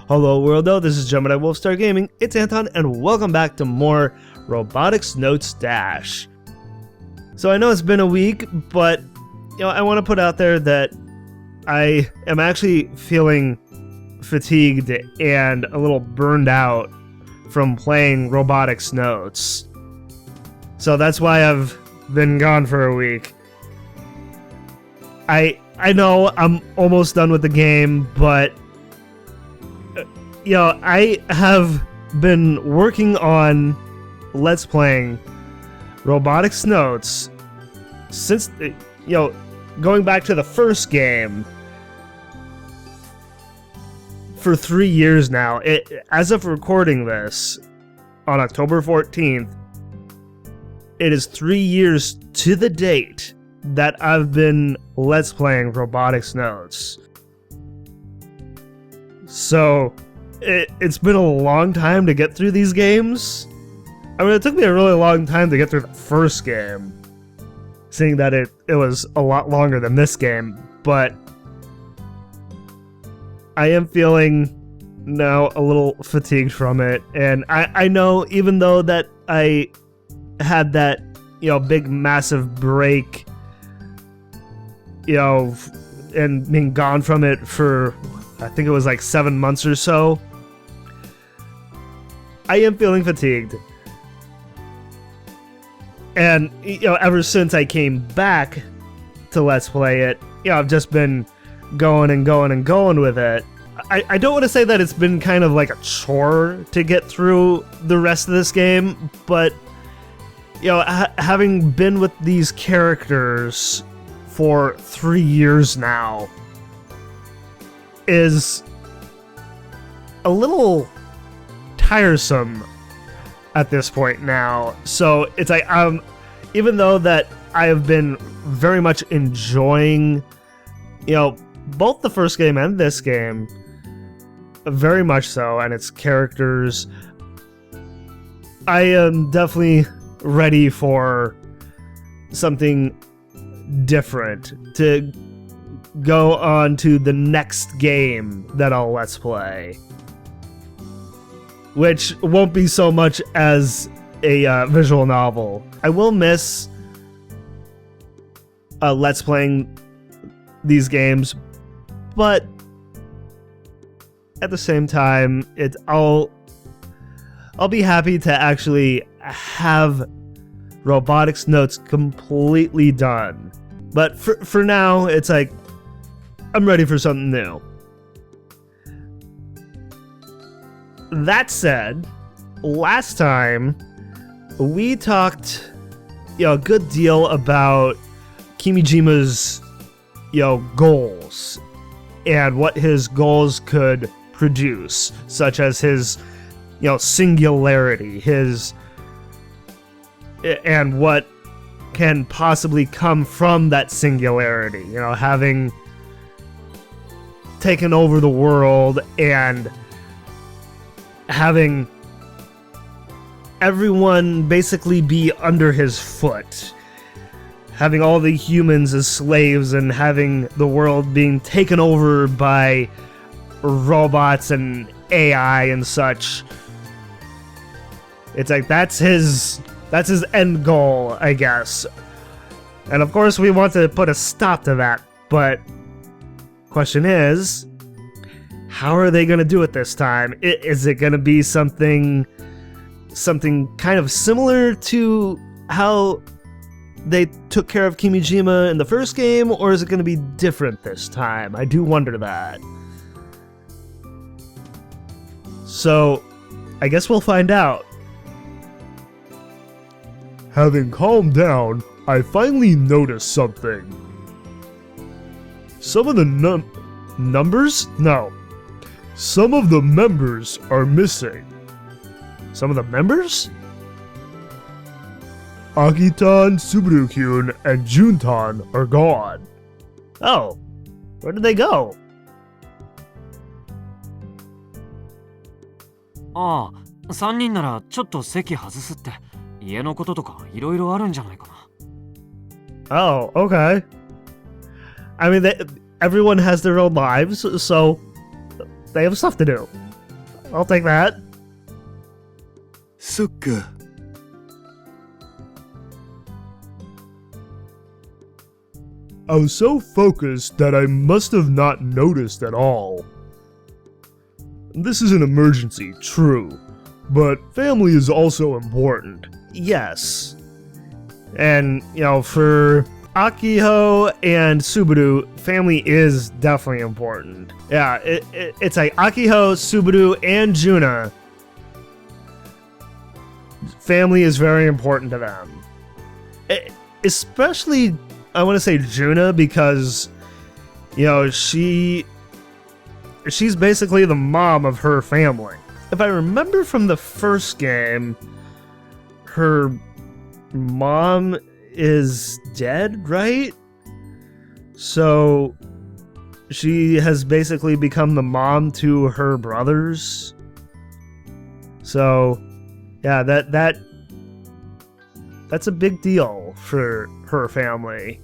Hello worldo, this is Gemini Wolfstar Gaming, it's Anton, and welcome back to more Robotics Notes DaSH. So I know it's been a week, but I want to put out there that I am actually feeling fatigued and a little burned out from playing Robotics Notes. So that's why I've been gone for a week. I know I'm almost done with the game, but I have been working on Let's Playing Robotics Notes since, going back to the first game for 3 years now. As of recording this on October 14th, it is 3 years to the date that I've been Let's Playing Robotics Notes. So it's been a long time to get through these games. I mean, it took me a really long time to get through the first game, seeing that it was a lot longer than this game, but I am feeling now a little fatigued from it, and I know even though that I had that, big massive break, and being gone from it for, I think it was like 7 months or so, I am feeling fatigued. And, ever since I came back to Let's Play it, I've just been going and going and going with it. I don't want to say that it's been kind of like a chore to get through the rest of this game, but, having been with these characters for 3 years now is a little tiresome at this point now. So it's like, even though that I have been very much enjoying, both the first game and this game, very much so, and its characters, I am definitely ready for something different to go on to the next game that I'll Let's Play, which won't be so much as a visual novel. I will miss Let's Playing these games, but at the same time, I'll be happy to actually have Robotics Notes completely done. But for now, it's like, I'm ready for something new. That said, last time we talked, a good deal about Kimijima's, goals and what his goals could produce, such as his, singularity, and what can possibly come from that singularity, having taken over the world and having everyone basically be under his foot, having all the humans as slaves and having the world being taken over by robots and AI and such. It's like, that's his end goal, I guess. And of course we want to put a stop to that, but question is, how are they going to do it this time? Is it going to be something kind of similar to how they took care of Kimijima in the first game, or is it going to be different this time? I do wonder that. So, I guess we'll find out. Having calmed down, I finally noticed something. Some of the numbers? No. Some of the members are missing. Some of the members? Akitan, Subaru-kyun, and Juntan are gone. Oh, where did they go? ああ、3人ならちょっと席外すって。家のこととかいろいろあるんじゃないかな。Oh, okay. I mean, everyone has their own lives, so they have stuff to do. I'll take that. そっか。I was so focused that I must have not noticed at all. This is an emergency, true, but family is also important. Yes. And, you know, for Akiho and Subaru, family is definitely important. Yeah, it's like Akiho, Subaru, and Juna. Family is very important to them. Especially, I want to say Juna, because, you know, she's basically the mom of her family. If I remember from the first game, her mom is dead, right? So she has basically become the mom to her brothers. So yeah, that's a big deal for her family.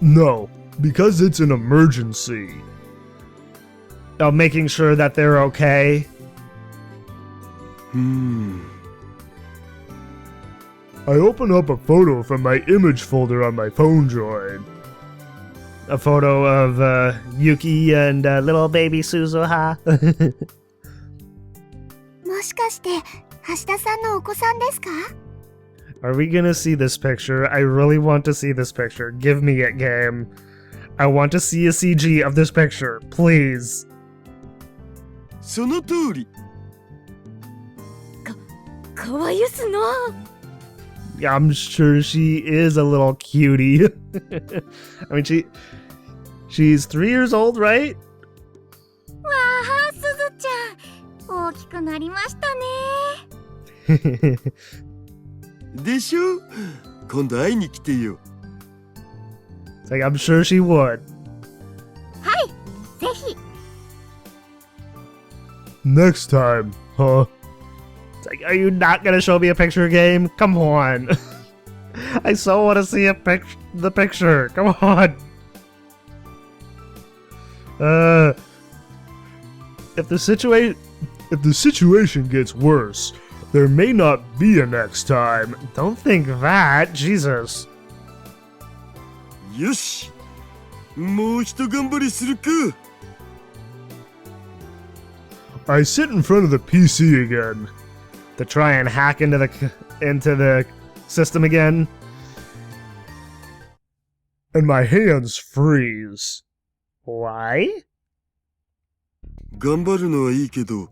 No, because it's an emergency. Making sure that they're okay. I open up a photo from my image folder on my phone droid. A photo of Yuki and little baby Suzuha. もしかして橋田さんのお子さんですか？ Are we gonna see this picture? I really want to see this picture. Give me it, game. I want to see a CG of this picture, please. その通り。かわゆすな。 Yeah, I'm sure she is a little cutie. I mean, she's 3 years old, right? わあ、すずちゃん、大きくなりましたね。でしょ？今度会いに来てよ。 It's like, I'm sure she would. はい、ぜひ。 Next time, huh? It's like, are you not gonna show me a picture game? Come on. I so want to see the picture. Come on. If the situation gets worse, there may not be a next time. Don't think that, Jesus. よし、もう一頑張りするか。 I sit in front of the PC again to try and hack into the system again, and my hands freeze. Why? 頑張るのはいいけど、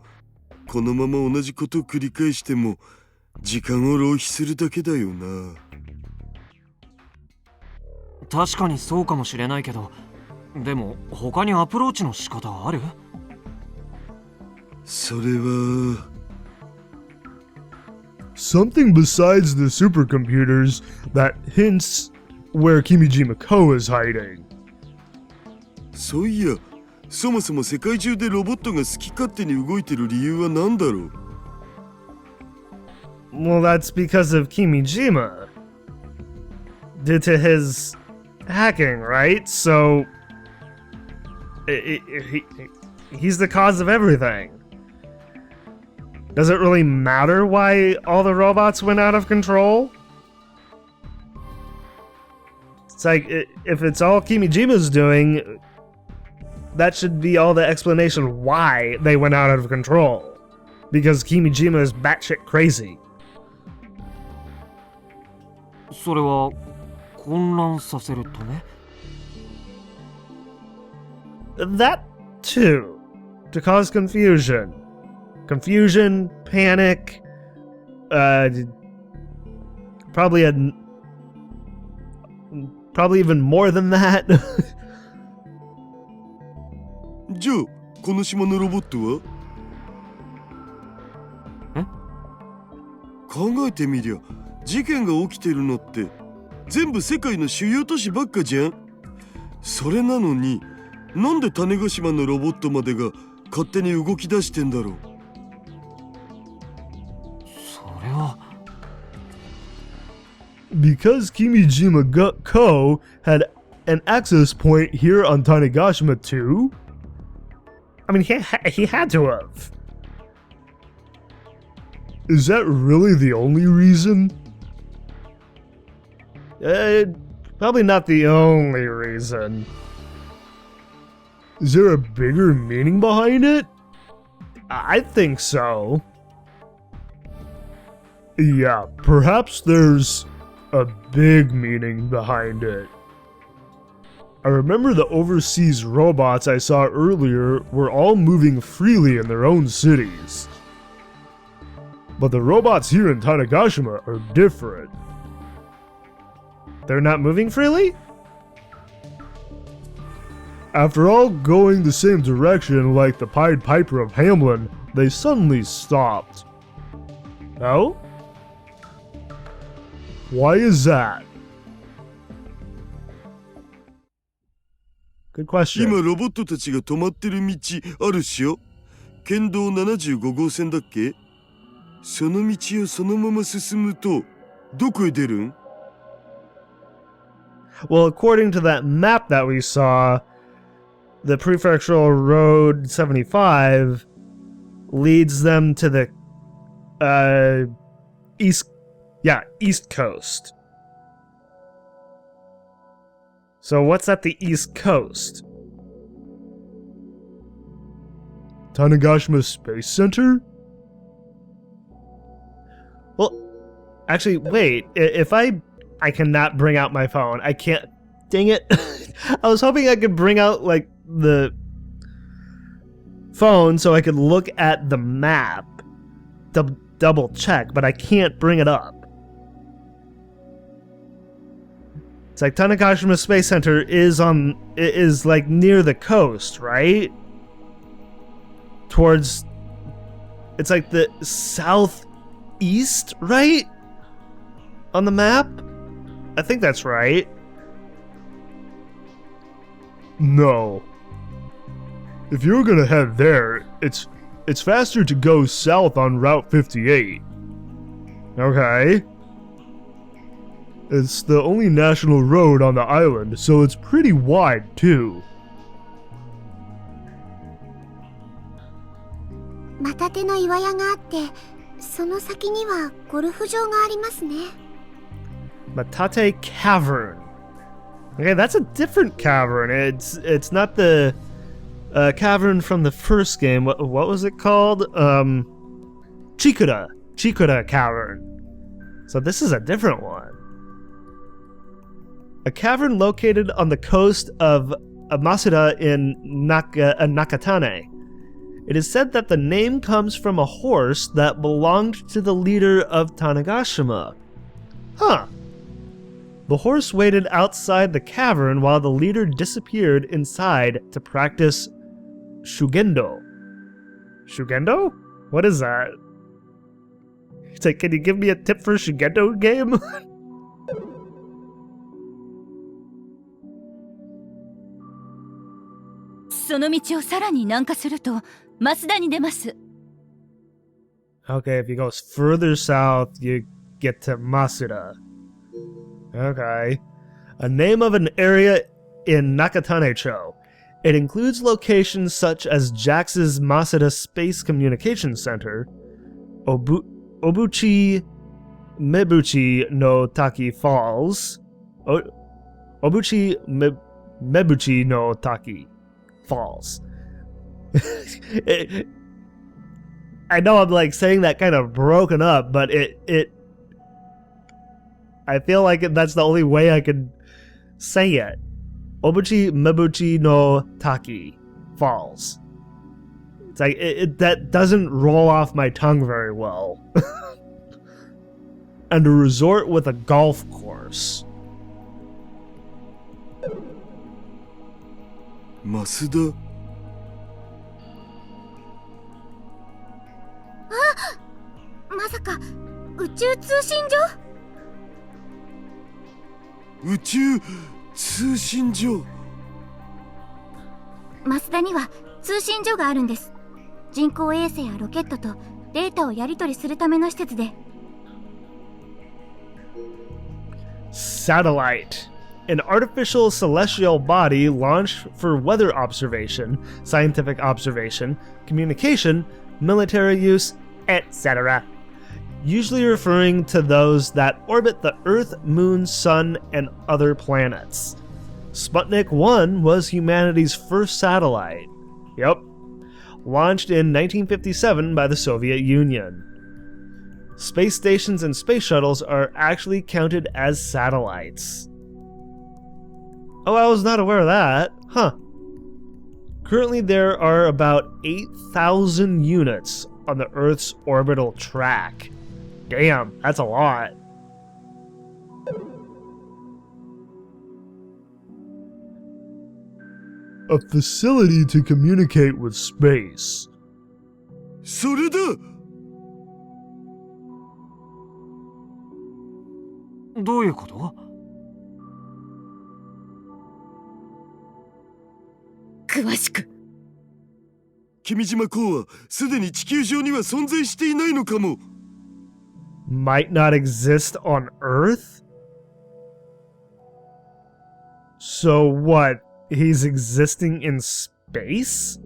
このまま同じことを繰り返しても時間を浪費するだけだよな。確かにそうかもしれないけど、でも他にアプローチの仕方ある？それは。 Something besides the supercomputers that hints where Kimijima Ko is hiding. そういや、そもそも世界中でロボットが好き勝手に動いてる理由は何だろう？ Well, that's because of Kimijima. Due to his hacking, right? So he's the cause of everything. Does it really matter why all the robots went out of control? It's like, if it's all Kimijima's doing, that should be all the explanation why they went out of control. Because Kimijima is batshit crazy. それは混乱させるため？ That too. To cause confusion. Confusion, panic, probably even more than that. じゃあ、この島のロボットは？え？考えてみりゃ、事件が起きてるのって全部世界の主要都市ばっかじゃん。それなのに、なんで種子島のロボットまでが勝手に動き出してんだろう？ Because Kimijima Ko had an access point here on Tanegashima too? I mean, he had to have. Is that really the only reason? Probably not the only reason. Is there a bigger meaning behind it? I think so. Yeah, perhaps there's a big meaning behind it. I remember the overseas robots I saw earlier were all moving freely in their own cities. But the robots here in Tanegashima are different. They're not moving freely? After all going the same direction like the Pied Piper of Hamelin, they suddenly stopped. Oh? Why is that? Good question. 今ロボットたちが止まってる道あるっしょ。県道75号線だっけ？その道をそのまま進むとどこへ出るん？ Well, according to that map that we saw, the prefectural road 75 leads them to the east coast. So what's at the east coast? Tanegashima Space Center? Well, actually, wait. If I cannot bring out my phone. I can't. Dang it. I was hoping I could bring out, like, the phone so I could look at the map. Double check, but I can't bring it up. It's like Tanegashima Space Center is like near the coast, right? Towards, it's like the southeast, right? On the map? I think that's right. No. If you're gonna head there, it's faster to go south on Route 58. Okay. It's the only national road on the island, so it's pretty wide too. またての岩屋があって、その先にはゴルフ場がありますね。Matate Cavern. Okay, that's a different cavern. It's not the cavern from the first game. What was it called? Chikura Cavern. So this is a different one. A cavern located on the coast of Masuda in Nakatane. It is said that the name comes from a horse that belonged to the leader of Tanegashima. Huh. The horse waited outside the cavern while the leader disappeared inside to practice Shugendo. Shugendo? What is that? It's like, can you give me a tip for a Shugendo game? Okay, if you go further south, you get to Masuda. Okay. A name of an area in Nakatane-cho. It includes locations such as Jax's Masuda Space Communication Center, Obuchi Mebuchi no Taki Falls, Obuchi Mebuchi no Taki Falls. I know I'm like saying that kind of broken up, but I feel like that's the only way I could say it. Obuchi Mebuchi no Taki Falls. It's like that doesn't roll off my tongue very well. And a resort with a golf course. Masuda? まさか宇宙通信所？宇宙通信所。マスダには通信所があるんです。人工衛星やロケットとデータをやり取りするための施設で。Satellite. an artificial celestial body launched for weather observation, scientific observation, communication, military use, etc. Usually referring to those that orbit the Earth, Moon, Sun, and other planets. Sputnik 1 was humanity's first satellite. Yep. Launched in 1957 by the Soviet Union. Space stations and space shuttles are actually counted as satellites. Oh, I was not aware of that. Huh. Currently there are about 8,000 units on the Earth's orbital track. Damn, that's a lot. A facility to communicate with space. それだ。どういうこと？詳しく。君島港はすでに地球上には存在していないのかも。Might not exist on Earth? So what? He's existing in space?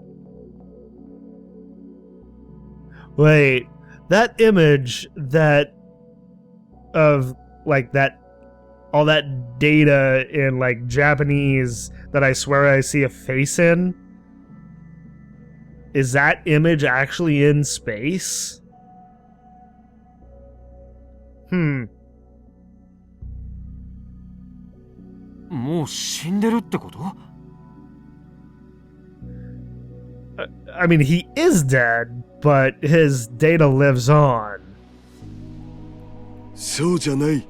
Wait, that image that of like that all that data in like Japanese that I swear I see a face in, is that image actually in space? もう死んでるってこと？ I mean, he is dead, but his data lives on. そうじゃない。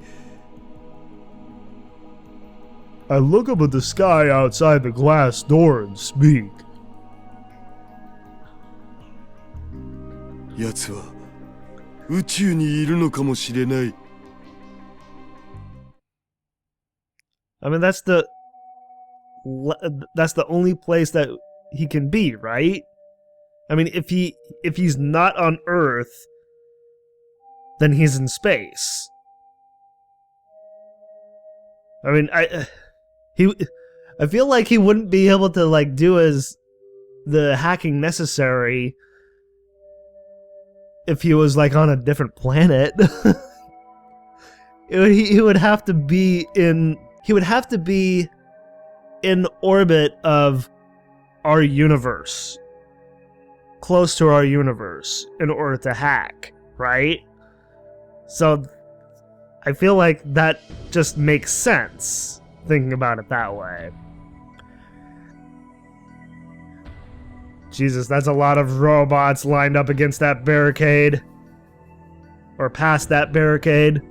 I look up at the sky outside the glass door and speak. 奴は宇宙にいるのかもしれない。I mean, that's the only place that he can be, right? I mean, if he's not on Earth, then he's in space. I mean, I feel like he wouldn't be able to like do the hacking necessary if he was like on a different planet. He would have to be in orbit of our universe, close to our universe, in order to hack, right? So I feel like that just makes sense, thinking about it that way. Jesus, that's a lot of robots lined up against that barricade. Or past that barricade.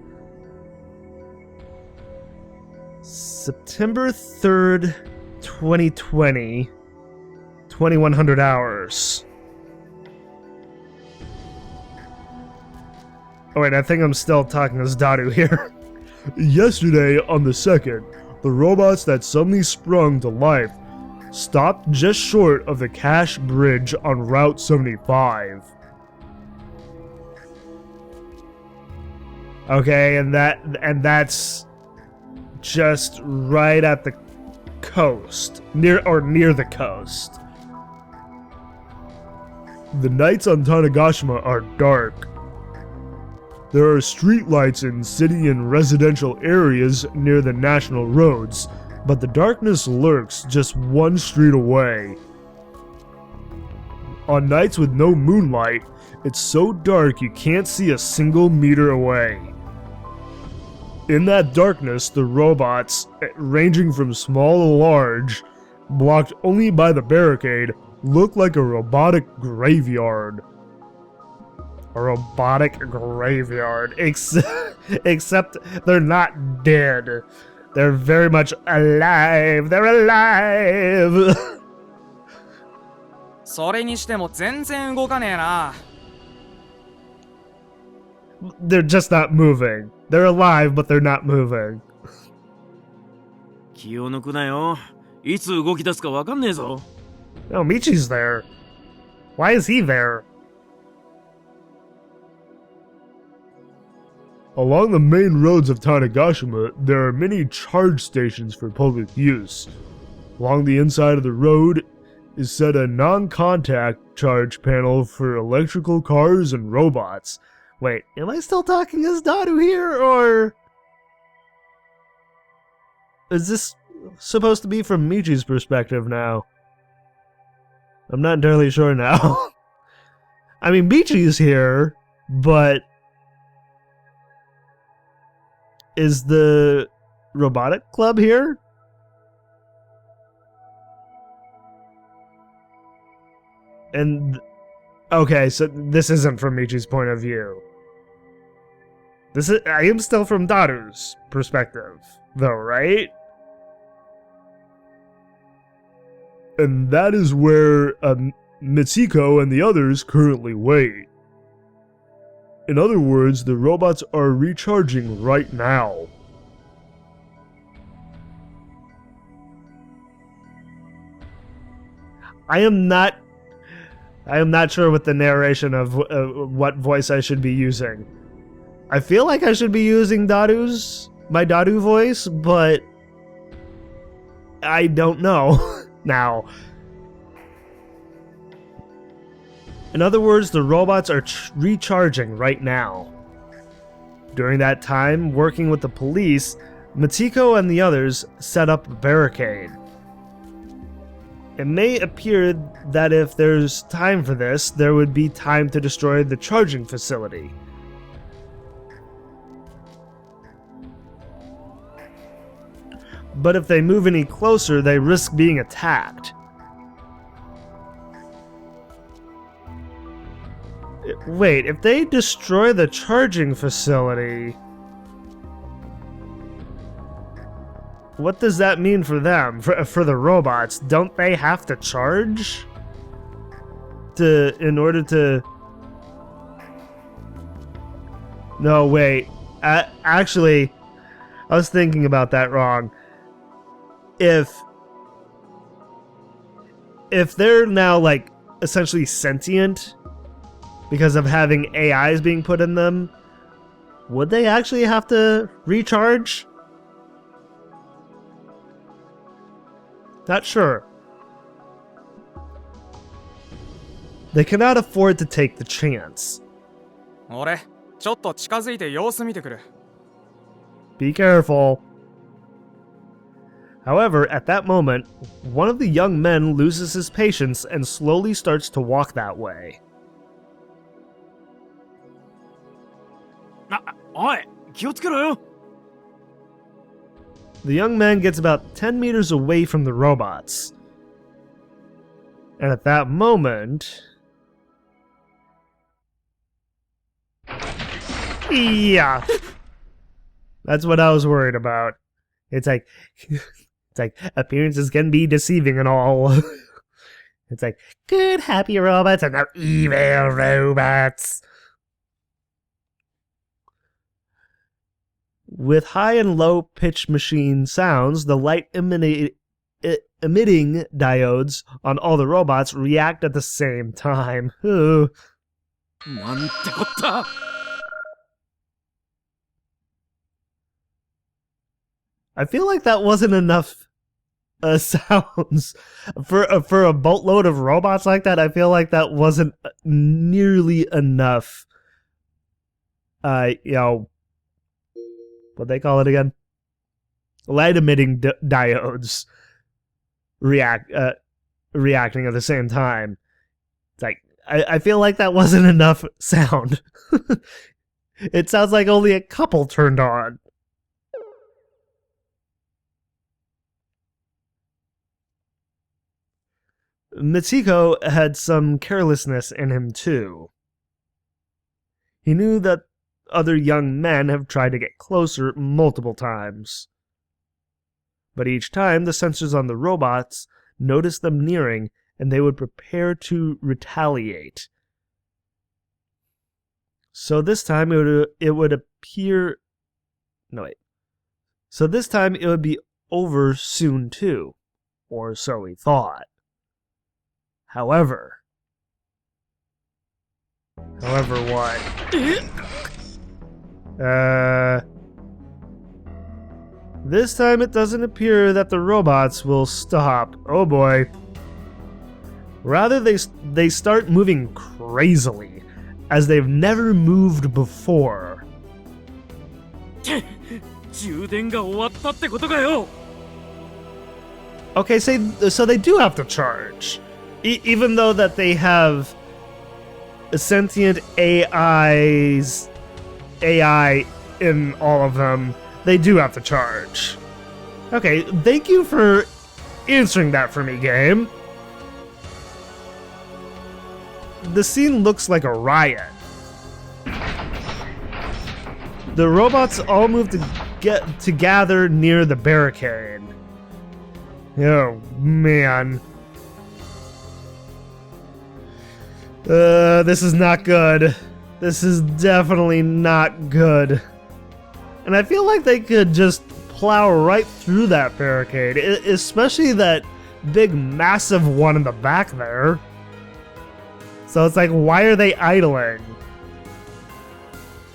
September 3rd, 2020. 2100 hours. Oh wait, I think I'm still talking as Daru here. Yesterday, on the 2nd, the robots that suddenly sprung to life stopped just short of the Cache Bridge on Route 75. Okay, and that's just right at the coast, near the coast. The nights on Tanegashima are dark. There are streetlights in city and residential areas near the national roads, but the darkness lurks just one street away. On nights with no moonlight, it's so dark you can't see a single meter away. In that darkness, the robots, ranging from small to large, blocked only by the barricade, look like a robotic graveyard. A robotic graveyard, except they're not dead. They're very much alive. They're alive. それにしても全然動かねえな。They're just not moving. They're alive, but they're not moving. 気を抜くなよ。いつ動き出すかわかんねえぞ。No, Michi's there. Why is he there? Along the main roads of Tanegashima, there are many charge stations for public use. Along the inside of the road is set a non-contact charge panel for electrical cars and robots. Wait, am I still talking as Daru here, or... is this supposed to be from Michi's perspective now? I'm not entirely sure now. I mean, Michi's here, but... is the robotic club here? And... okay, so this isn't from Michi's point of view. This is... I am still from Daru's perspective, though, right? And that is where Mitsuko and the others currently wait. In other words, the robots are recharging right now. I am not sure with the narration of what voice I should be using. I feel like I should be using my Daru voice, but I don't know now. In other words, the robots are recharging right now. During that time, working with the police, Mitsuko and the others set up a barricade. It may appear that if there's time for this, there would be time to destroy the charging facility. But if they move any closer, they risk being attacked. Wait, if they destroy the charging facility, what does that mean for them? For the robots, don't they have to charge in order to... No, wait. Actually, I was thinking about that wrong. If they're now, like, essentially sentient because of having AIs being put in them, would they actually have to recharge? Not sure. They cannot afford to take the chance. 俺ちょっと近づいて様子見てくる Be careful. However, at that moment, one of the young men loses his patience and slowly starts to walk that way. おい、気をつけろよ。 The young man gets about 10 meters away from the robots. And at that moment... yeah! That's what I was worried about. It's like appearances can be deceiving and all. It's like, good happy robots and now evil robots. With high and low pitch machine sounds, the light emitting diodes on all the robots react at the same time. Ooh. なんてこった。 I feel like that wasn't enough sounds for a boatload of robots like that. I feel like that wasn't nearly enough. You know, what they call it again? Light emitting diodes reacting at the same time. It's like I feel like that wasn't enough sound. It sounds like only a couple turned on. Mitsuko had some carelessness in him too. He knew that other young men have tried to get closer multiple times. But each time the sensors on the robots noticed them nearing and they would prepare to retaliate. So this time it would appear... No, wait. So this time it would be over soon too. Or so he thought. However what? This time it doesn't appear that the robots will stop. Oh boy. Rather, they start moving crazily, as they've never moved before. 充電が終わったってことかよ。 Okay, so they do have to charge. Even though that they have sentient AI in all of them, they do have to charge. Okay, thank you for answering that for me, game. The scene looks like a riot. The robots all move to gather near the barricade. Oh, man. This is not good. This is definitely not good. And I feel like they could just plow right through that barricade, especially that big, massive one in the back there. So it's like, why are they idling?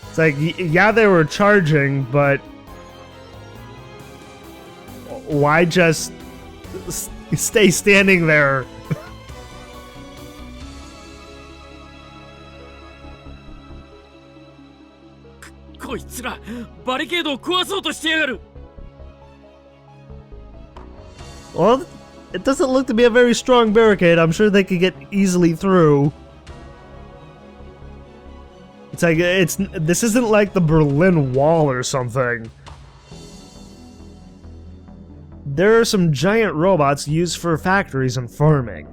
It's like, yeah, they were charging, but why just stay standing there?こいつらバリケードを壊そうとしてやがる。 Well, it doesn't look to be a very strong barricade. I'm sure they could get easily through. It's like, this isn't like the Berlin Wall or something. There are some giant robots used for factories and farming.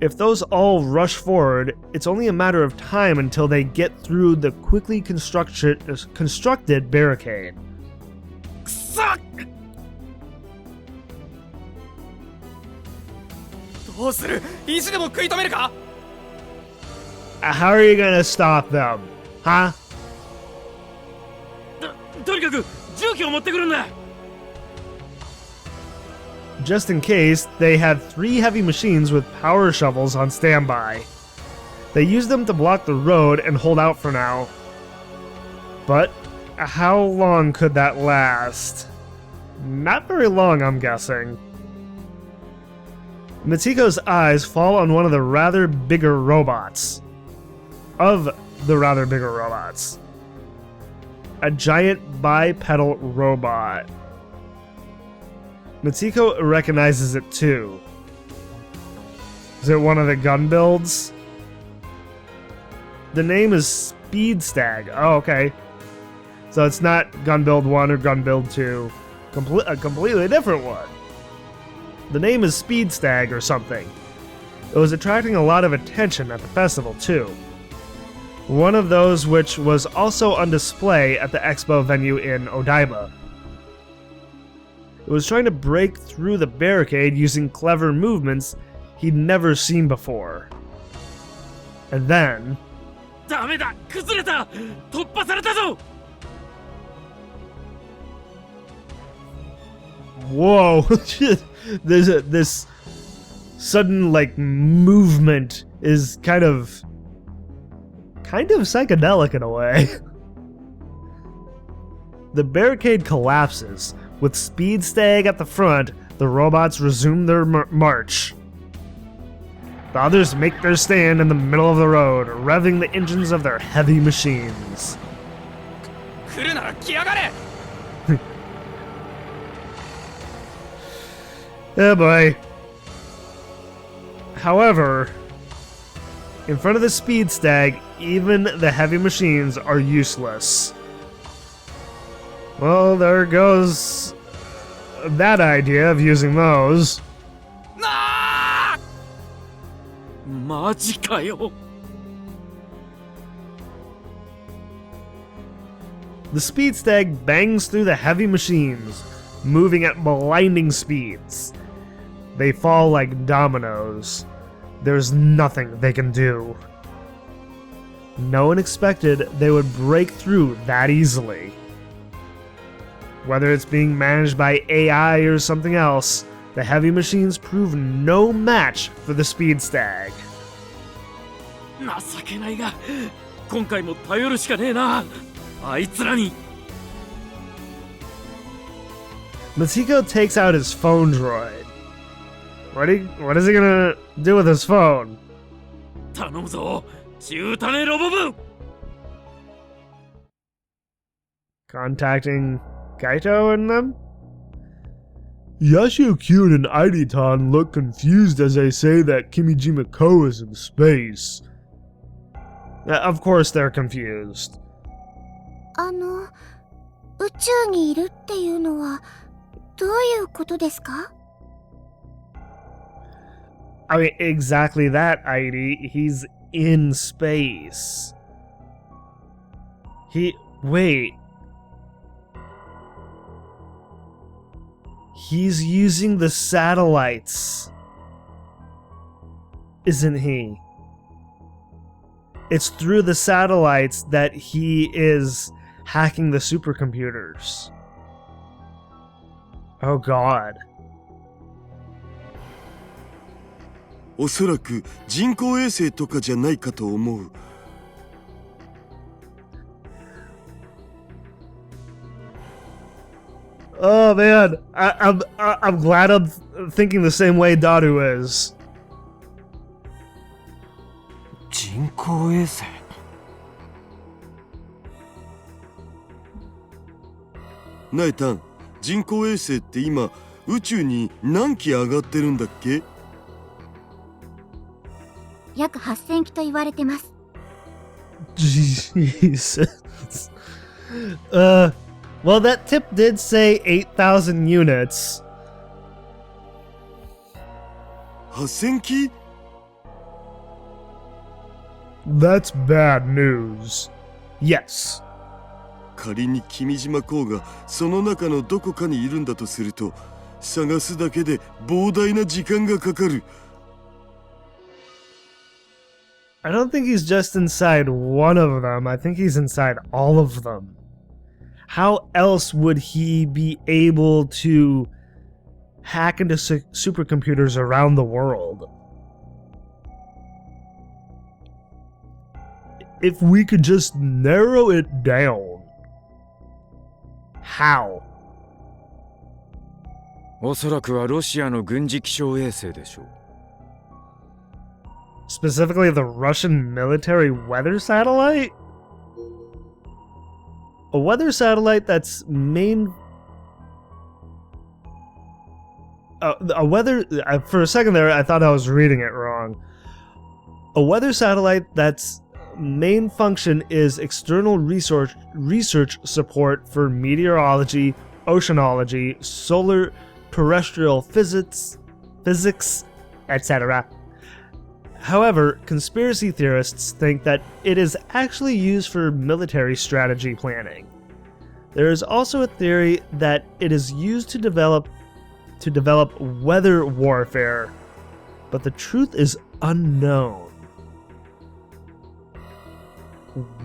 If those all rush forward, it's only a matter of time until they get through the quickly constructed barricade. くそっ。どうする？意地でも食い止めるか？ How are you gonna stop them? Huh? とにかく重機を持ってくるんだ。 Just in case, they had 3 heavy machines with power shovels on standby. They used them to block the road and hold out for now. But how long could that last? Not very long, I'm guessing. Mitsuko's eyes fall on one of the rather bigger robots. A giant bipedal robot. Mitsuko recognizes it too. Is it one of the gun builds? The name is Speed Stag. Oh, okay. So it's not Gun Build 1 or Gun Build 2. A completely different one. The name is Speed Stag or something. It was attracting a lot of attention at the festival too. One of those which was also on display at the expo venue in Odaiba. It was trying to break through the barricade using clever movements he'd never seen before. And then... ダメだ、崩れた、突破されたぞ。 Whoa! This sudden like movement is kind of psychedelic in a way. The barricade collapses. With Speed Stag at the front, the robots resume their march. The others make their stand in the middle of the road, revving the engines of their heavy machines. 来るなら来やがれ！ Oh boy. However, in front of the Speed Stag, even the heavy machines are useless. Well, there goes that idea of using those. なあ！ マジかよ。 The Speed Stag bangs through the heavy machines, moving at blinding speeds. They fall like dominoes. There's nothing they can do. No one expected they would break through that easily. Whether it's being managed by AI or something else, the heavy machines prove no match for the Speed Stag. 情けないが、今回も頼るしかねえな。あいつらに Matsuko takes out his phone droid. What is he gonna do with his phone? 頼むぞ中種ロボ部 Contacting Kaito and them? Yashio-kyun and Aiditan look confused as they say that Kimijima Ko is in space. Of course they're confused. 宇宙にいるっていうのはどういうことですか？ I mean, exactly that, Aidi. He's in space. Wait. He's using the satellites. Isn't he? It's through the satellites that he is hacking the supercomputers. Oh god. おそらく人工衛星とかじゃないかと思う。Oh man, I'm glad I'm thinking the same way Daru is. 人工衛星。ナエタン、人工衛星って今宇宙に何機上がってるんだっけ？約8000機と言われてます。Jesus. Well, that tip did say 8,000 units. 8000機？ That's bad news. Yes. 仮に君島公がその中のどこかにいるんだとすると、探すだけで膨大な時間がかかる。I don't think he's just inside one of them. I think he's inside all of them. How else would he be able to hack into supercomputers around the world? If we could just narrow it down. How? おそらくはロシアの軍事気象衛星でしょう。Specifically the Russian military weather satellite? A weather satellite that's for a second there, I thought I was reading it wrong. A weather satellite that's main function is external research support for meteorology, oceanology, solar terrestrial physics, etc. However, conspiracy theorists think that it is actually used for military strategy planning. There is also a theory that it is used to develop weather warfare, but the truth is unknown.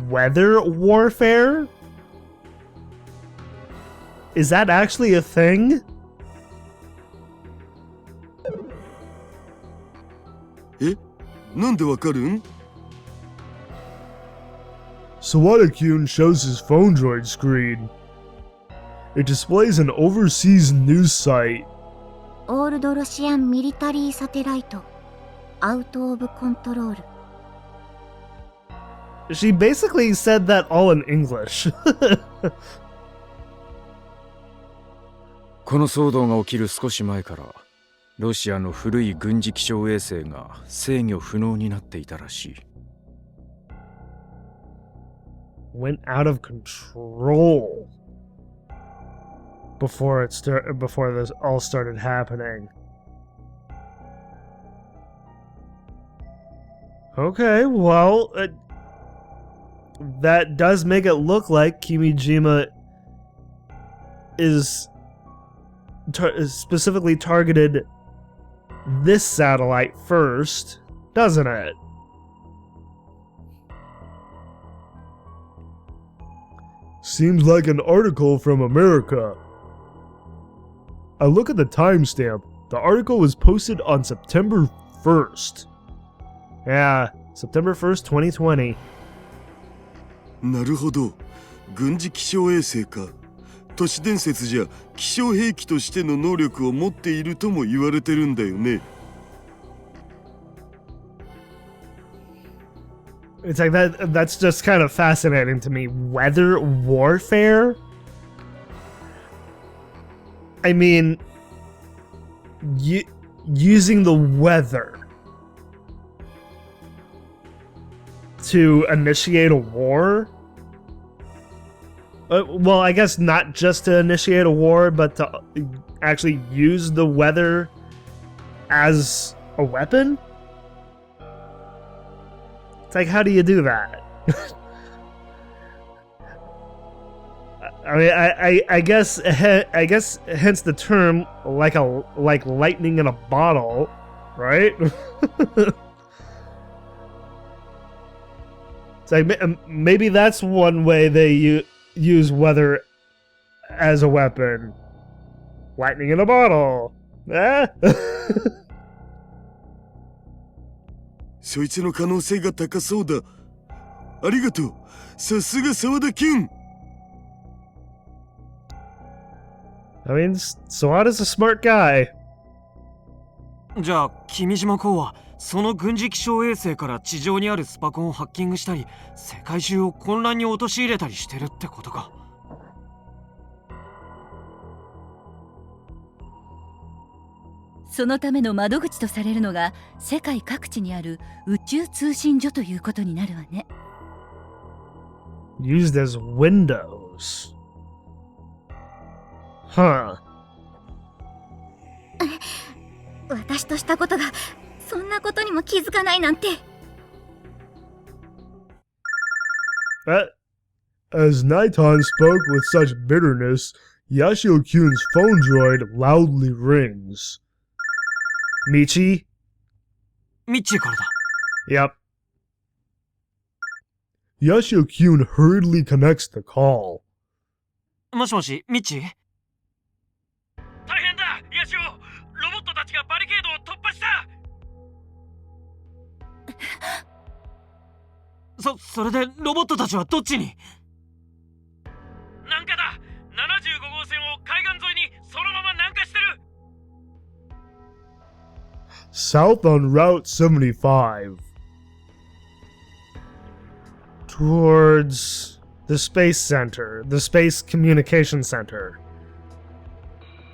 Weather warfare? Is that actually a thing? え、なんでわかるん？ Sawada-kyun shows his phone droid screen. It displays an overseas news site. オールドロシアンミリタリーサテライトアウトオブコントロール。 She basically said that all in English. この騒動が起きる少し前からロシアの古い軍事気象衛星が制御不能になっていたらしい。Went out of control before this all started happening. Okay, well, that does make it look like Kimijima is specifically targeted this satellite first, doesn't it? Seems like an article from America. I look at the timestamp. The article was posted on September 1st. Yeah, September 1st, 2020. なるほど。軍事気象衛星か。都市伝説じゃ気象兵器としての能力を持っているとも言われてるんだよね。It's like that's just kind of fascinating to me. Weather warfare? I mean, using the weather to initiate a war? Well, I guess not just to initiate a war, but to actually use the weather as a weapon? It's like, how do you do that? I mean, I guess hence the term like lightning in a bottle, right? It's like maybe that's one way they use weather as a weapon. Lightning in a bottle. Ah? そいつの可能性が高そうだ。ありがとう。さすが沢田キュン。I mean, Sawada's a smart guy. じゃあ君島公はその軍事気象衛星から地上にあるスパコンをハッキングしたり、世界中を混乱に陥れたりしてるってことか。そのための窓口とされるのが世界各地にある宇宙通信所ということになるわね。Used as windows. Huh. 私としたことがそんなことにも気づかないなんて。As Naiton spoke with such bitterness, Yashio-kyun's phone droid loudly rings. Michi? ミッチーからだ。 Yep. Yashio-kyun hurriedly connects the call. もしもし、ミッチー？大変だ、ヤシオ。ロボットたちがバリケードを突破した。それでロボットたちはどっちに？南下だ。75号線を海岸沿いにそのまま南下してる。South on Route 75. Towards the Space Center, the Space Communication Center.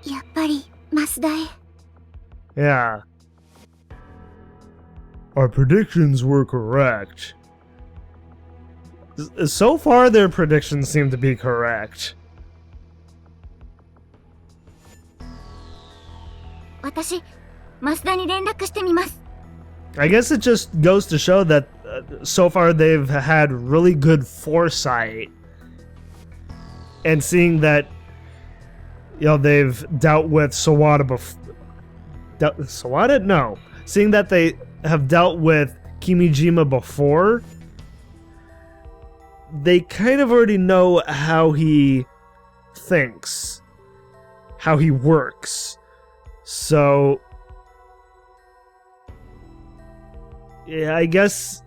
やっぱり増田へ。Yeah. Our predictions were correct. So far, their predictions seem to be correct. 私、増田に連絡してみます。I guess it just goes to show that so far they've had really good foresight. And seeing that, you know, they've dealt with Sawada before. Sawada? No. Seeing that they have dealt with Kimijima before, they kind of already know how he thinks, how he works. So, yeah, I guess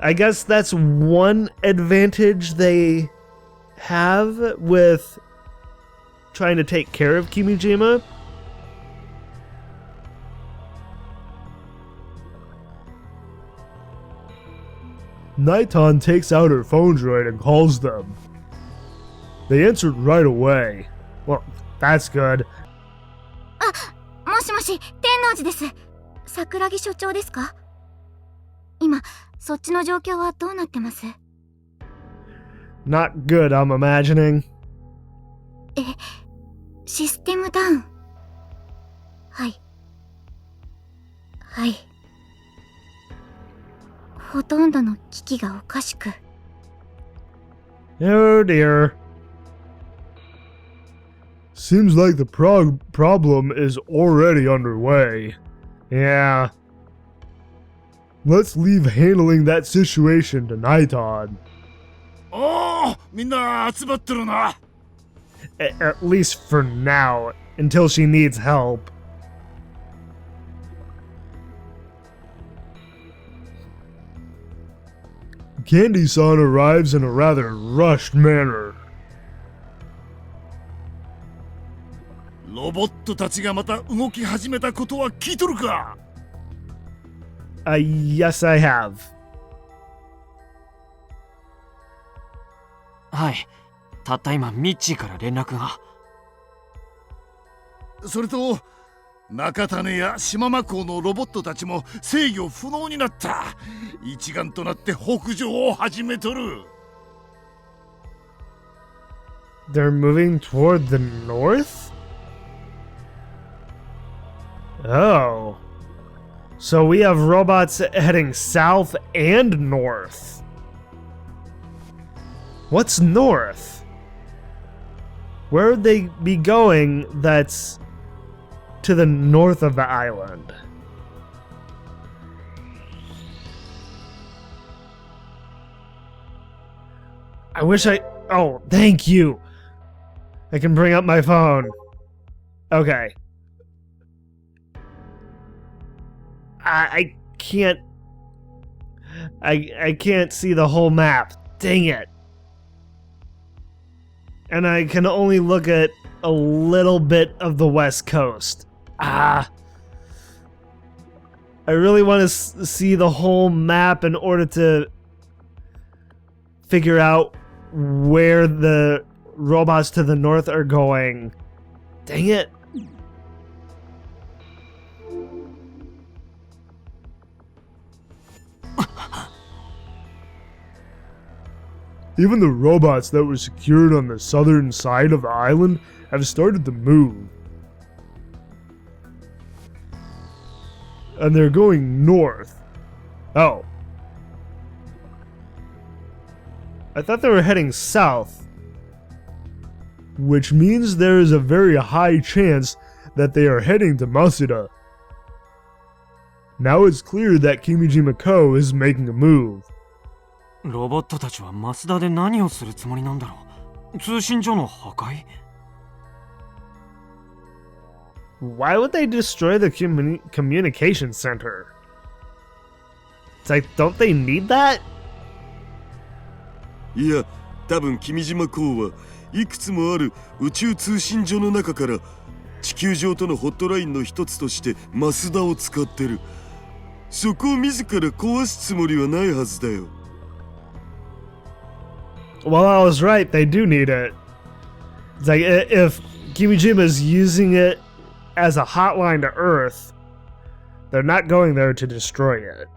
that's one advantage they have with trying to take care of Kimijima. Naiton takes out her phone droid and calls them. They answered right away. Well, that's good. もしもし、天王寺です。桜木所長ですか？今、そっちの状況はどうなってます？ Not good, I'm imagining. システムダウン。はい。はい。ほとんどの機器がおかしく。Oh dear. Seems like the problem is already underway. Yeah. Let's leave handling that situation to Naiton. おお、みんな集まってるな。At least for now, until she needs help. Candy-san arrives in a rather rushed manner. ロボットたちがまた動き始めたことは聞いとるか？ Yes, I have. はい。たった今ミッチーから連絡が。それと中種や島間港のロボットたちも制御不能になった。一丸となって北上を始めとる。 They're moving toward the north? Oh. So we have robots heading south and north. What's north? Where would they be going that's to the north of the island? I wish I... Oh, thank you! I can bring up my phone. Okay. I can't... I can't see the whole map. Dang it. And I can only look at a little bit of the west coast. I really want to see the whole map in order to figure out where the robots to the north are going. Dang it. Even the robots that were secured on the southern side of the island have started to move. And they're going north. Oh. I thought they were heading south. Which means there is a very high chance that they are heading to Masuda. Now it's clear that Kimijima Co. is making a move. ロボットたちはマスダで何をするつもりなんだろう。通信所の破壊？ Why would they destroy the communication center? It's like, don't they need that? いや、多分君島港はいくつもある宇宙通信所の中から地球上とのホットラインの一つとしてマスダを使ってる。そこを自ら壊すつもりはないはずだよ。Well, I was right. They do need it. It's like if Kimijima is using it as a hotline to Earth, they're not going there to destroy it.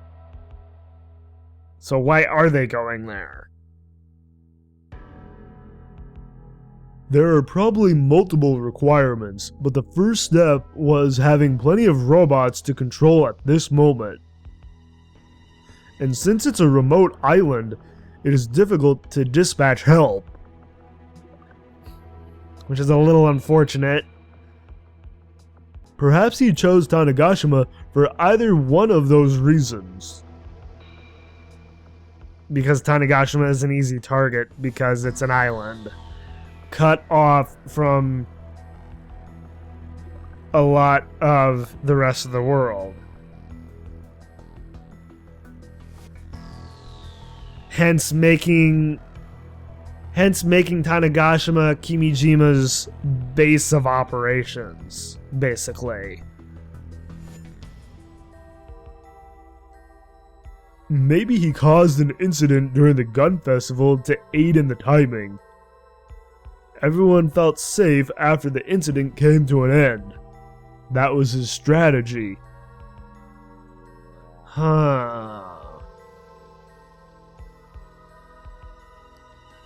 So why are they going there? There are probably multiple requirements, but the first step was having plenty of robots to control at this moment. And since it's a remote island, it is difficult to dispatch help. Which is a little unfortunate. Perhaps he chose Tanegashima for either one of those reasons. Because Tanegashima is an easy target because it's an island. Cut off from a lot of the rest of the world. Hence making Tanegashima Kimijima's base of operations, basically. Maybe he caused an incident during the gun festival to aid in the timing. Everyone felt safe after the incident came to an end. That was his strategy. Huh.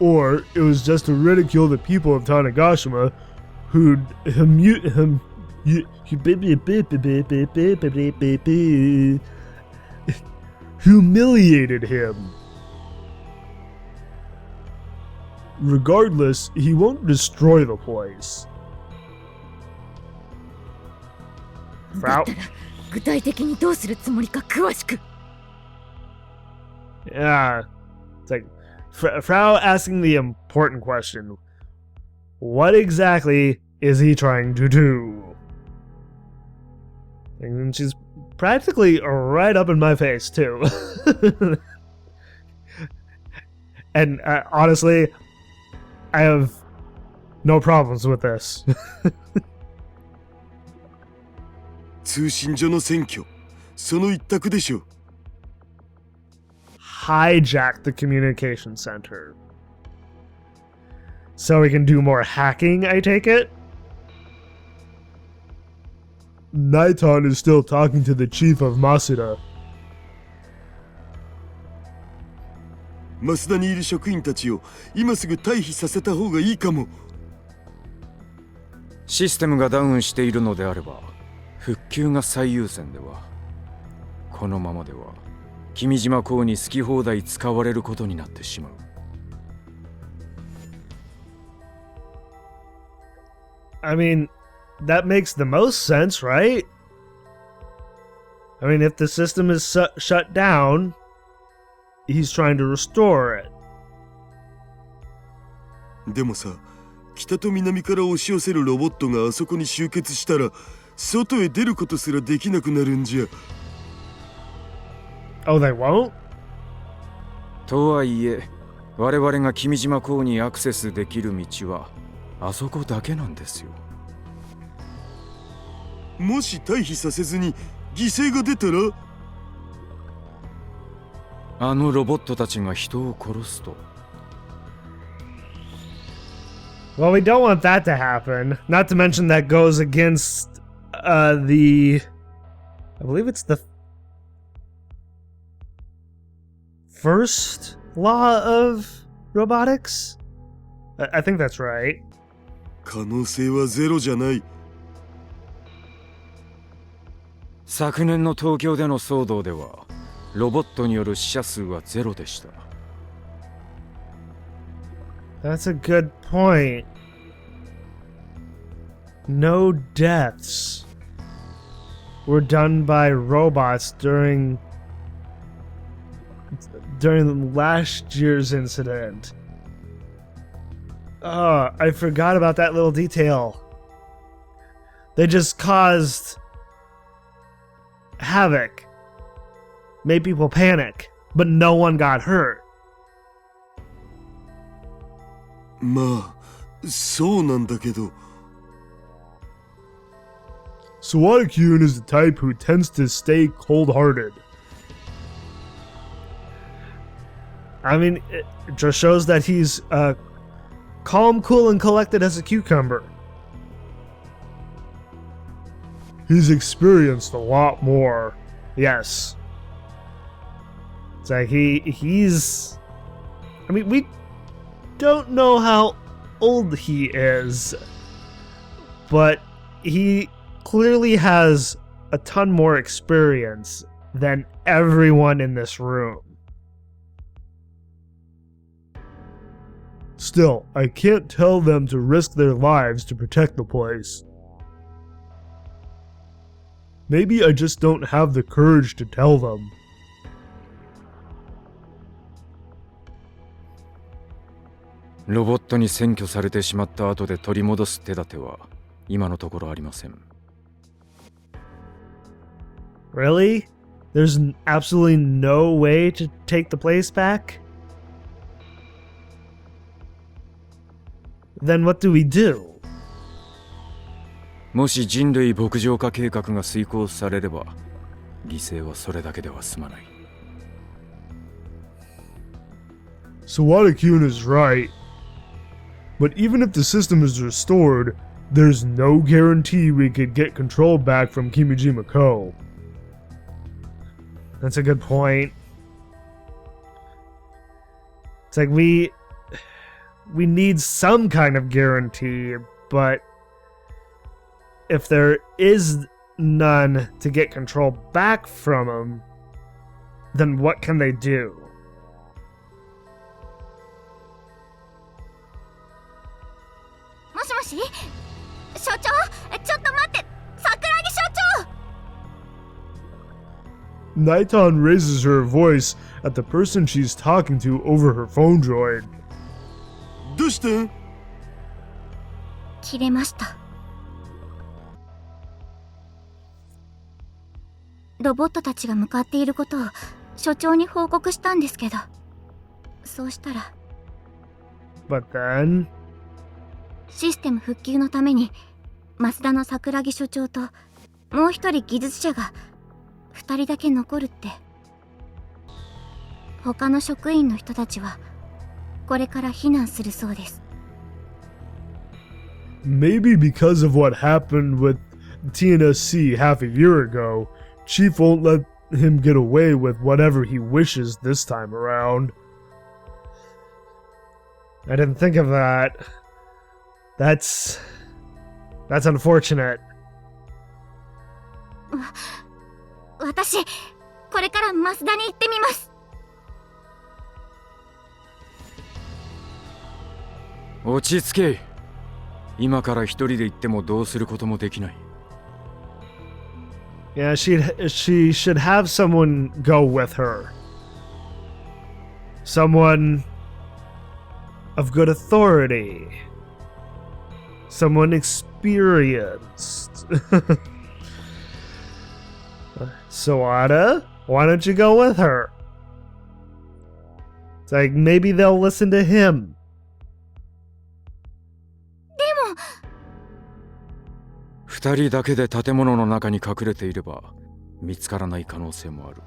Or it was just to ridicule the people of Tanegashima who'd humiliated him. Regardless, he won't destroy the place. Frau? 具体的にどうするつもりか詳しく。 Yeah. It's like Frau asking the important question. What exactly is he trying to do? And she's practically right up in my face, too. And honestly, I have no problems with this. 通信所の占拠、その一択でしょ。Hijack the communication center. So we can do more hacking, I take it? Naiton is still talking to the chief of Masuda. 増田にいる職員たちを今すぐ退避させた方がいいかも。システムがダウンしているのであれば復旧が最優先では。このままでは君島港に好き放題使われることになってしまう。I mean, that makes the most sense, right? I mean, if the system is shut down, he's trying to restore it. でもさ、北と南から押し寄せるロボットがあそこに集結したら、外へ出ることすらできなくなるんじゃ。Oh, they won't? とはいえ、我々が君島港にアクセスできる道はあそこだけなんですよ。もし退避させずに犠牲が出たら、あのロボットたちが人を殺すと。Well, we don't want that to happen. Not to mention that goes against the... I believe it's the first law of robotics? I think that's right. 可能性はゼロじゃない。昨年の東京での騒動ではロボットによる死者数はゼロでした。That's a good point. No deaths were done by robots during last year's incident. Oh, I forgot about that little detail. They just caused havoc, made people panic, but no one got hurt. まあ、そうなんだけど。Sawada-kun is the type who tends to stay cold-hearted. I mean, it just shows that he's calm, cool, and collected as a cucumber. He's experienced a lot more. Yes. It's like he's... I mean, we don't know how old he is, but he clearly has a ton more experience than everyone in this room. Still, I can't tell them to risk their lives to protect the place. Maybe I just don't have the courage to tell them. ロボットに占拠されてしまった後で取り戻す手立ては今のところありません。Really? There's absolutely no way to take the place back? Then what do we do? もし人類牧場化計画が遂行されれば、犠牲はそれだけでは済まない。Sawada-kun is right. But even if the system is restored, there's no guarantee we could get control back from Kimijima Co. That's a good point. It's like we need some kind of guarantee, but if there is none to get control back from them, then what can they do? もしもし、所長、ちょっと待って、桜木所長。Naiton raises her voice at the person she's talking to over her phone droid. どうしたん？切れました。ロボットたちが向かっていることを所長に報告したんですけど、そうしたら but then... システム復旧のために増田の桜木所長ともう一人技術者が2人だけ残るって。他の職員の人たちはこれから避難するそうです。 Maybe because of what happened with TNSC half a year ago, Chief won't let him get away with whatever he wishes this time around. I didn't think of that. That's unfortunate. 私これから増田に行ってみます。落ち着け。今から一人で行ってもどうすることもできない。Yeah, she should have someone go with her. Someone of good authority. Someone experienced. Sawada, why don't you go with her? It's like maybe they'll listen to him. 二人だけで建物の中に隠れていれば見つからない可能性もある。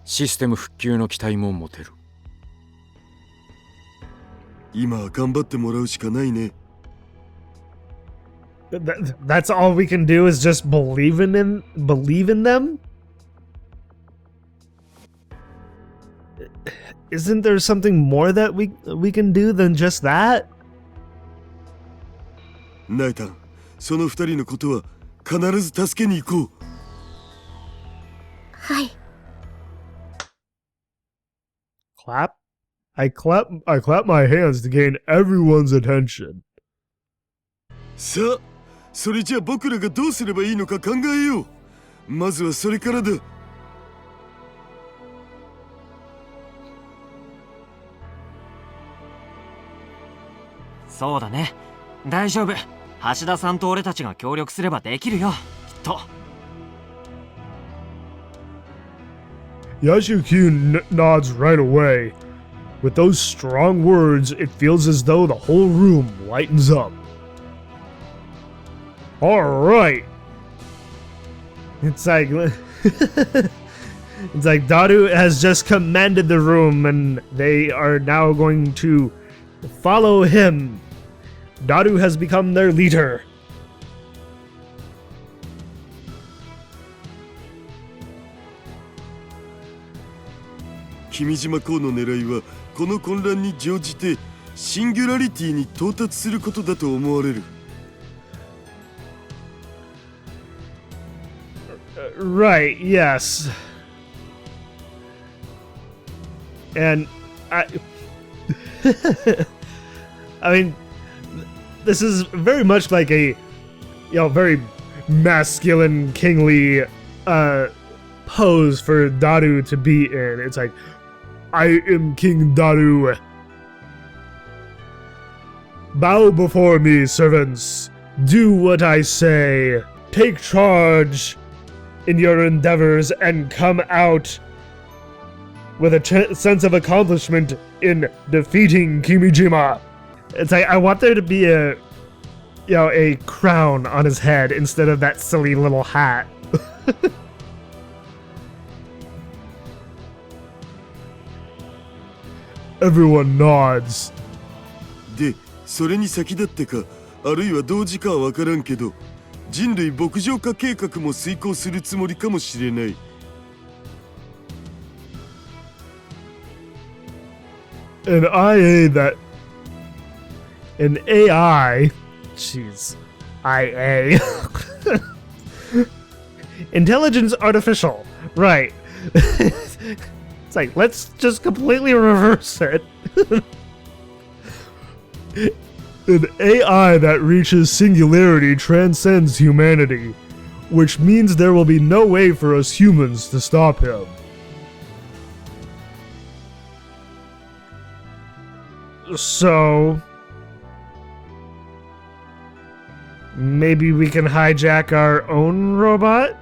システム復旧の期待も持てる。今は頑張ってもらうしかないね。That's all we can do is just believe in them? Isn't there something more that we can do than just that? ナイタン、その二人のことは必ず助けに行こう。はい。Clap? I clap my hands to gain everyone's attention. さあ、それじゃあ僕らがどうすればいいのか考えよう。まずはそれからだ。そうだね。大丈夫。橋田さんと俺たちが協力すればできるよ。きっと。Yasukyu nods right away. With those strong words, it feels as though the whole room lightens up. Alright! It's like... it's like Daru has just commanded the room and they are now going to follow him. Daru has become their leader. Kimijima Kouの狙いはこの混乱に乗じてシンギュラリティに到達することだと思われる。Right, yes. And I mean, this is very much like a, very masculine, kingly pose for Daru to be in. It's like, I am King Daru. Bow before me, servants. Do what I say. Take charge in your endeavors and come out with a sense of accomplishment in defeating Kimijima. It's like, I want there to be a crown on his head instead of that silly little hat. Everyone nods. で、それに先立ってか、あるいは同時かはわからんけど、人類牧場化計画も遂行するつもりかもしれない。An AI, jeez, IA. Intelligence artificial, right. It's like, let's just completely reverse it. An AI that reaches singularity transcends humanity, which means there will be no way for us humans to stop him. So, maybe we can hijack our own robot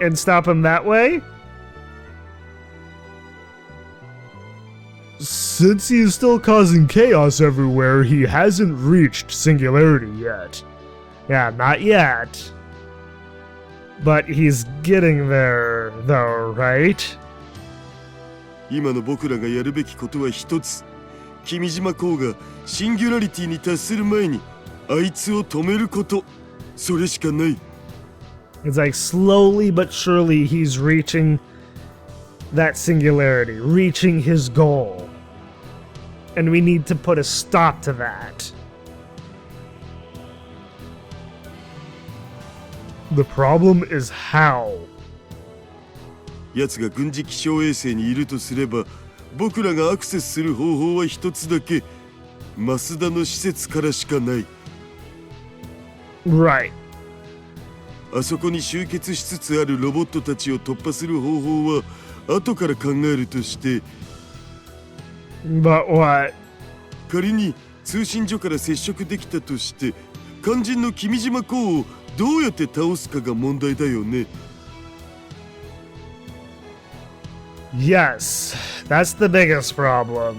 and stop him that way? Since he is still causing chaos everywhere, he hasn't reached singularity yet. Yeah, not yet. But he's getting there, though, right? 今の僕らがやるべきことは一つ。君島公がシンギュラリティに達する前にあいつを止めること。それしかない。It's like slowly but surely he's reaching that singularity, reaching his goal. And we need to put a stop to that. The problem is how. 奴が軍事気象衛星にいるとすれば、僕らがアクセスする方法は一つだけ。増田の施設からしかない。Right. あそこに集結しつつあるロボットたちを突破する方法は後から考えるとして。But what? 仮に通信所から接触できたとして、肝心の君島公をどうやって倒すかが問題だよね。Yes, that's the biggest problem.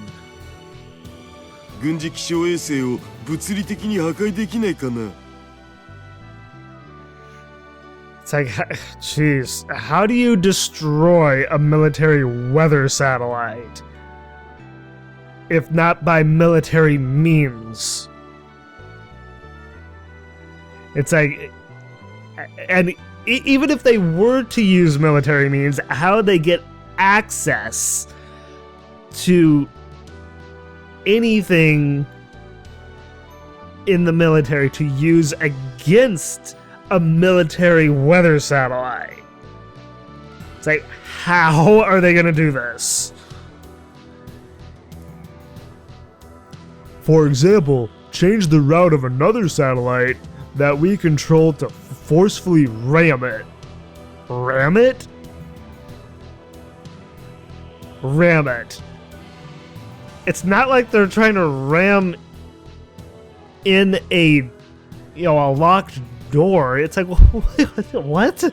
軍事気象衛星を物理的に破壊できないかな。It's like, jeez, how do you destroy a military weather satellite? If not by military means. It's like, and even if they were to use military means, how would they get access to anything in the military to use against a military weather satellite? It's like, how are they going to do this? For example, change the route of another satellite that we control to forcefully ram it. Ram it? Ram it. It's not like they're trying to ram in a locked door. It's like, what?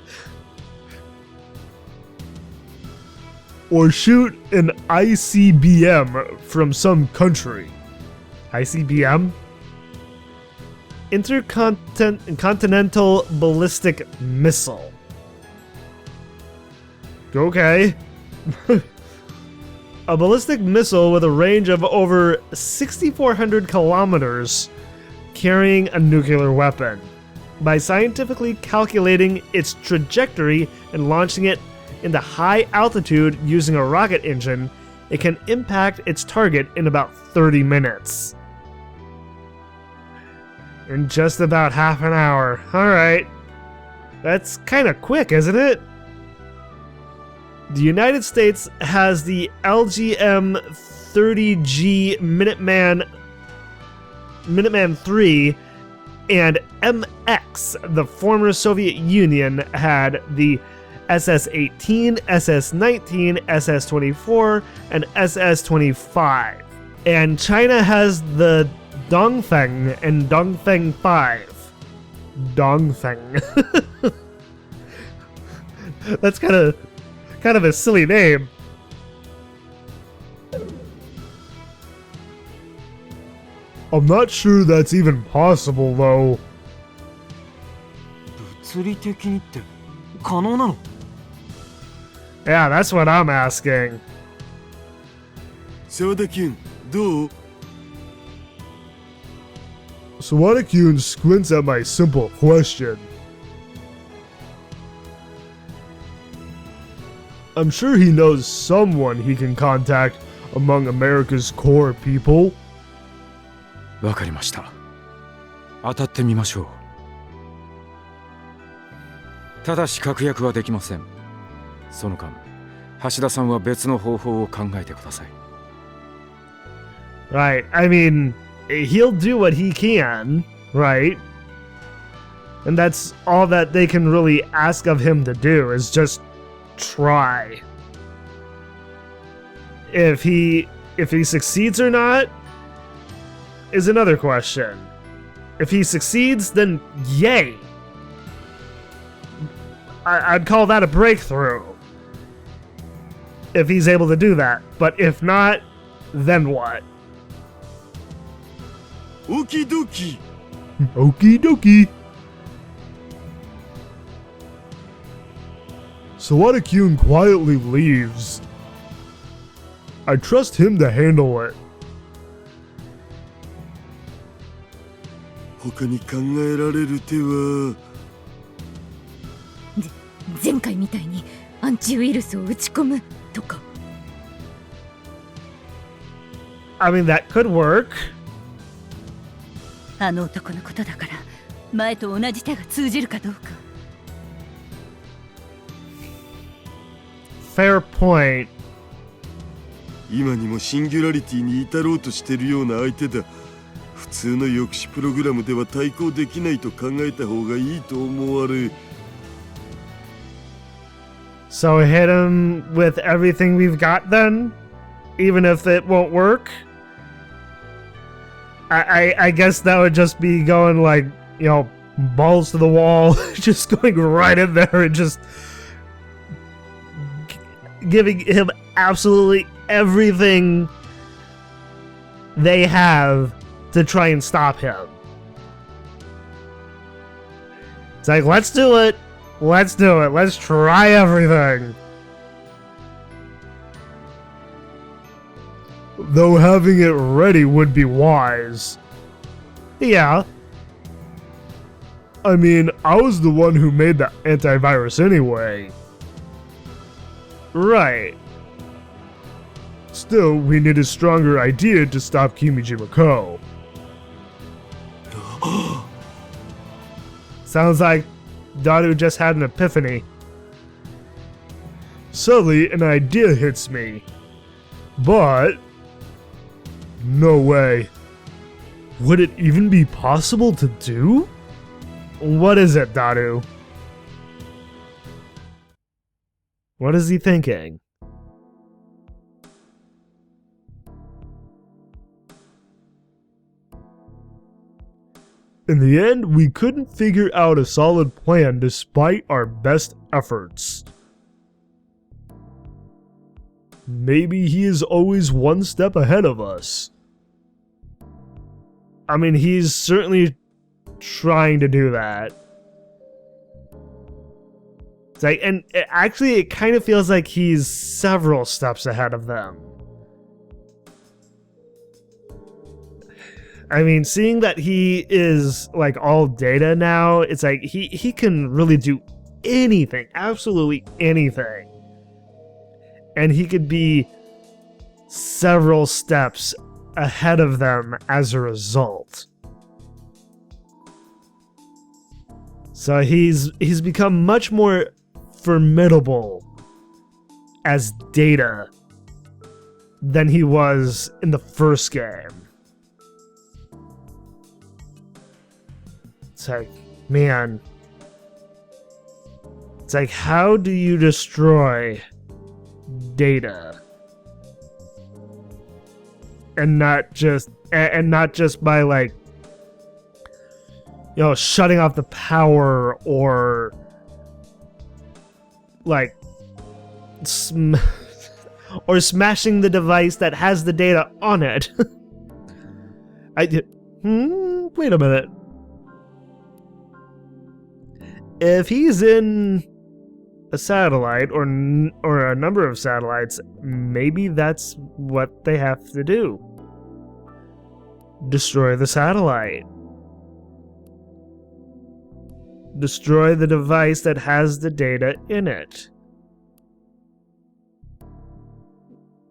Or shoot an ICBM from some country. ICBM? Intercontinental Ballistic Missile. Okay. A ballistic missile with a range of over 6,400 kilometers carrying a nuclear weapon. By scientifically calculating its trajectory and launching it into high altitude using a rocket engine, it can impact its target in about 30 minutes. In just about half an hour. Alright. That's kind of quick, isn't it? The United States has the LGM-30G Minuteman 3, and MX, the former Soviet Union, had the SS-18, SS-19, SS-24, and SS-25. And China has the Dongfeng and Dongfeng 5. Dongfeng. That's kind of a silly name. I'm not sure that's even possible, though. 物理的にって可能なの? Yeah, that's what I'm asking. 沢田君、どう? Sawada-kun squints at my simple question. I'm sure he knows someone he can contact among America's core people. わかりました。当たってみましょう。ただし確約はできません。その間、橋田さんは別の方法を考えてください。Right, I mean, he'll do what he can, right? And that's all that they can really ask of him to do is just try. If he succeeds or not is another question. If he succeeds, then yay. I'd call that a breakthrough. If he's able to do that. But if not, then what? Okie dokie. Okie dokie. Sawada-kyun quietly leaves. I trust him to handle it. 他に考えられる手は。前回みたいにアンチウイルスを打ち込むとか。I mean, that could work. あの男のことだから前と同じ手が通じるかどうか。Fair point. 今にもシンギュラリティに至ろうとしてるような相手だ。普通の抑止プログラムでは対抗できないと考えた方がいいと思われ。So hit him with everything we've got then? Even if it won't work? I guess that would just be going like, you know, balls to the wall, just going right in there and just giving him absolutely everything they have to try and stop him. It's like, let's do it. Let's do it. Let's try everything. Though having it ready would be wise. Yeah. I mean, I was the one who made the antivirus anyway. Right. Still, we need a stronger idea to stop Kimijima-ko. Sounds like Daru just had an epiphany. Suddenly, an idea hits me. But... no way. Would it even be possible to do? What is it, Daru? What is he thinking? In the end, we couldn't figure out a solid plan despite our best efforts. Maybe he is always one step ahead of us. I mean, he's certainly trying to do that. It's like, and it kind of feels like he's several steps ahead of them. I mean, seeing that he is like all data now, it's like he can really do anything, absolutely anything. And he could be several steps ahead of them as a result. So he's become much more formidable as data than he was in the first game. It's like, man. It's like, how do you destroy data? And not just by like, you know, shutting off the power or like or smashing the device that has the data on it. Wait a minute. If he's in a satellite or a number of satellites, maybe that's what they have to do. Destroy the satellite. Destroy the device that has the data in it.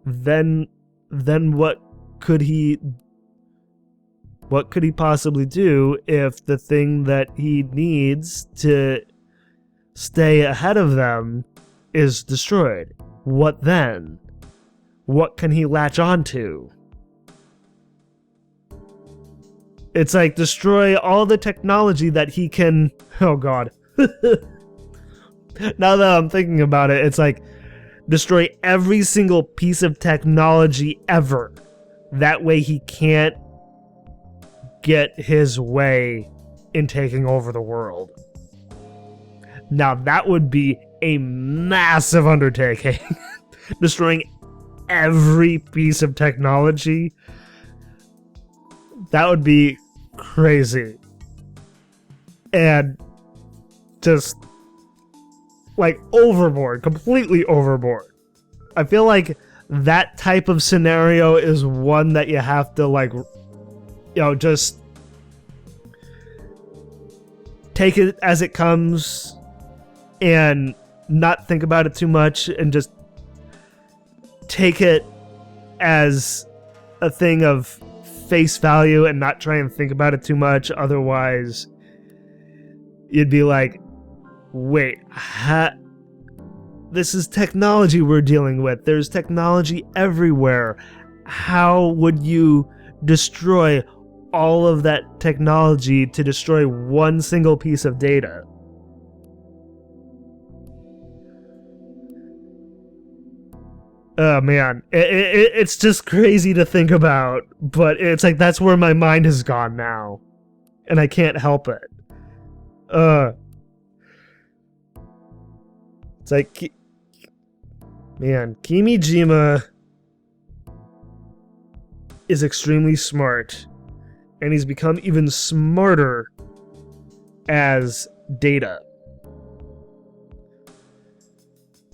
Then what could he possibly do if the thing that he needs to stay ahead of them is destroyed? What then? What can he latch onto? It's like destroy all the technology that he can... Oh god. Now that I'm thinking about it, it's like destroy every single piece of technology ever. That way he can't get his way in taking over the world. Now that would be a massive undertaking. Destroying every piece of technology, that would be crazy. And just like overboard, completely overboard. I feel like that type of scenario is one that you have to like, just take it as it comes and not think about it too much and just take it as a thing of face value and not try and think about it too much. Otherwise, you'd be like, wait, this is technology we're dealing with. There's technology everywhere. How would you destroy all of that technology to destroy one single piece of data? Oh man, it's just crazy to think about, but it's like that's where my mind has gone now, and I can't help it. It's like, man, Kimijima is extremely smart, and he's become even smarter as Data.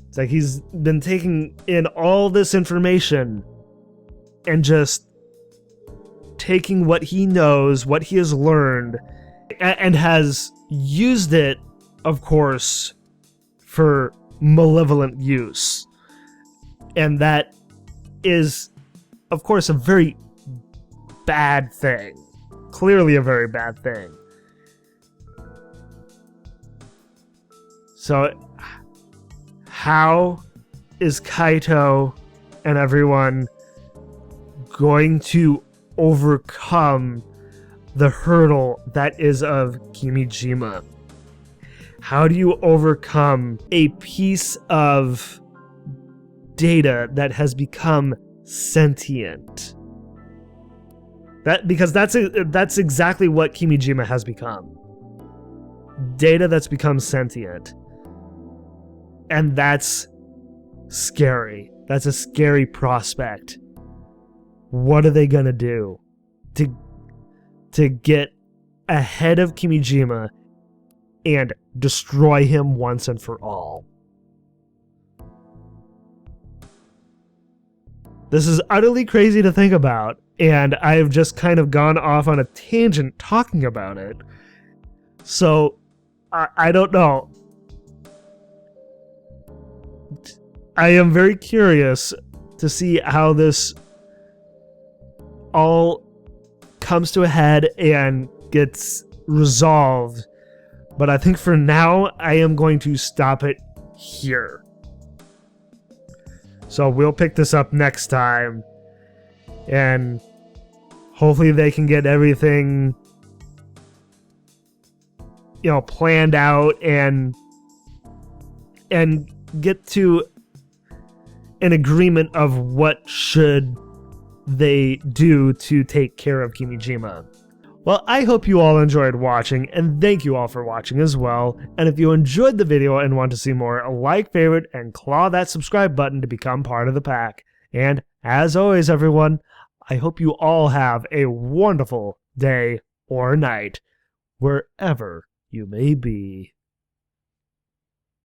It's like he's been taking in all this information and just taking what he knows, what he has learned, and has used it, of course, for malevolent use. And that is, of course, a very bad thing. Clearly a very bad thing. So, how is Kaito and everyone going to overcome the hurdle that is of Kimijima? How do you overcome a piece of data that has become sentient? Because that's exactly what Kimijima has become. Data that's become sentient. And that's scary. That's a scary prospect. What are they gonna do to get ahead of Kimijima and destroy him once and for all? This is utterly crazy to think about, and I've just kind of gone off on a tangent talking about it. So, I don't know. I am very curious to see how this all comes to a head and gets resolved. But I think for now, I am going to stop it here. So we'll pick this up next time. And hopefully they can get everything, planned out and get to an agreement of what should they do to take care of Kimijima. Well, I hope you all enjoyed watching, and thank you all for watching as well. And if you enjoyed the video and want to see more, like, favorite, and claw that subscribe button to become part of the pack. And as always, everyone, I hope you all have a wonderful day or night, wherever you may be.